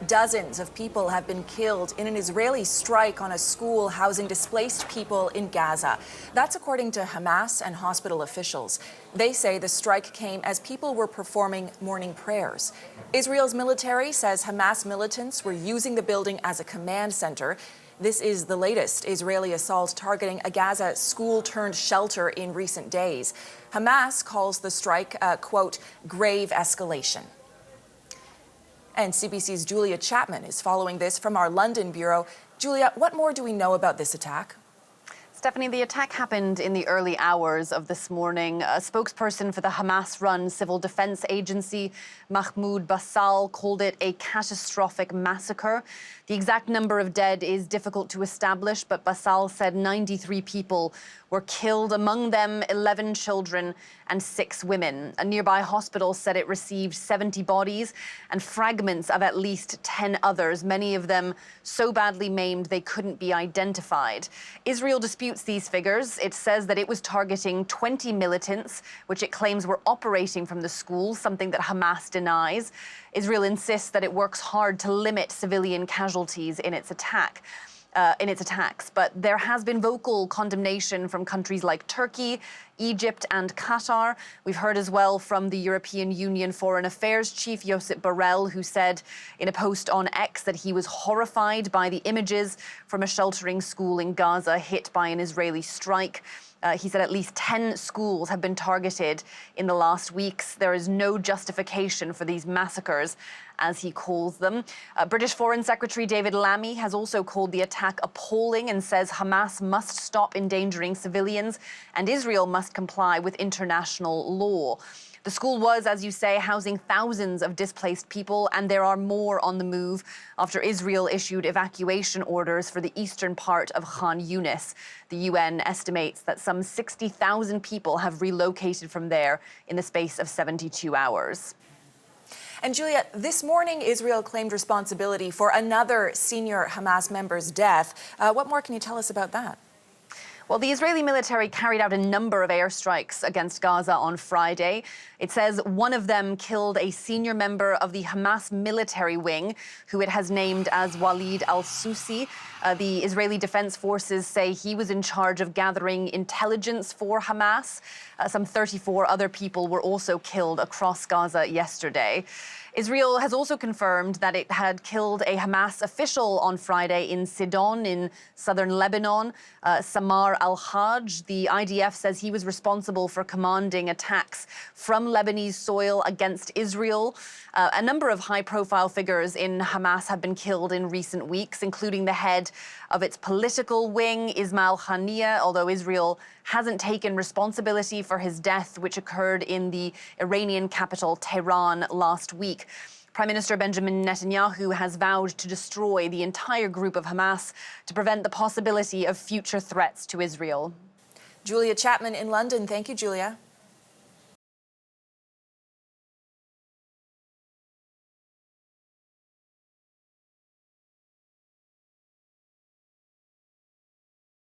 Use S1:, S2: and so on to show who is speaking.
S1: Dozens of people have been killed in an Israeli strike on a school housing displaced people in Gaza. That's according to Hamas and hospital officials. They say the strike came as people were performing morning prayers. Israel's military says Hamas militants were using the building as a command center. This is the latest Israeli assault targeting a Gaza school-turned-shelter in recent days. Hamas calls the strike a, quote, grave escalation. And CBC's Julia Chapman is following this from our London bureau. Julia, what more do we know about this attack?
S2: Stephanie, the attack happened in the early hours of this morning. A spokesperson for the Hamas-run civil defense agency, Mahmoud Bassal, called it a catastrophic massacre. The exact number of dead is difficult to establish, but Bassal said 93 people were killed, among them 11 children and 6 women. A nearby hospital said it received 70 bodies and fragments of at least 10 others, many of them so badly maimed they couldn't be identified. Israel disputes these figures. It says that it was targeting 20 militants, which it claims were operating from the school, something that Hamas denies. Israel insists that it works hard to limit civilian casualties in its attacks. But there has been vocal condemnation from countries like Turkey, Egypt and Qatar. We've heard as well from the European Union Foreign Affairs Chief Josep Borrell, who said in a post on X that he was horrified by the images from a sheltering school in Gaza hit by an Israeli strike. He said at least 10 schools have been targeted in the last weeks. There is no justification for these massacres, as he calls them. British Foreign Secretary David Lammy has also called the attack appalling and says Hamas must stop endangering civilians and Israel must comply with international law. The school was, as you say, housing thousands of displaced people, and there are more on the move after Israel issued evacuation orders for the eastern part of Khan Yunis. The UN estimates that some 60,000 people have relocated from there in the space of 72 hours.
S1: And Julia, this morning Israel claimed responsibility for another senior Hamas member's death. What more can you tell us about that?
S2: Well, the Israeli military carried out a number of airstrikes against Gaza on Friday. It says one of them killed a senior member of the Hamas military wing, who it has named as Walid al-Susi. The Israeli Defense Forces say he was in charge of gathering intelligence for Hamas. Some 34 other people were also killed across Gaza yesterday. Israel has also confirmed that it had killed a Hamas official on Friday in Sidon in southern Lebanon, Samar al-Hajj. The IDF says he was responsible for commanding attacks from Lebanese soil against Israel. A number of high-profile figures in Hamas have been killed in recent weeks, including the head of its political wing, Ismail Haniyeh, although Israel hasn't taken responsibility for his death, which occurred in the Iranian capital, Tehran, last week. Prime Minister Benjamin Netanyahu has vowed to destroy the entire group of Hamas to prevent the possibility of future threats to Israel.
S1: Julia Chapman in London. Thank you, Julia.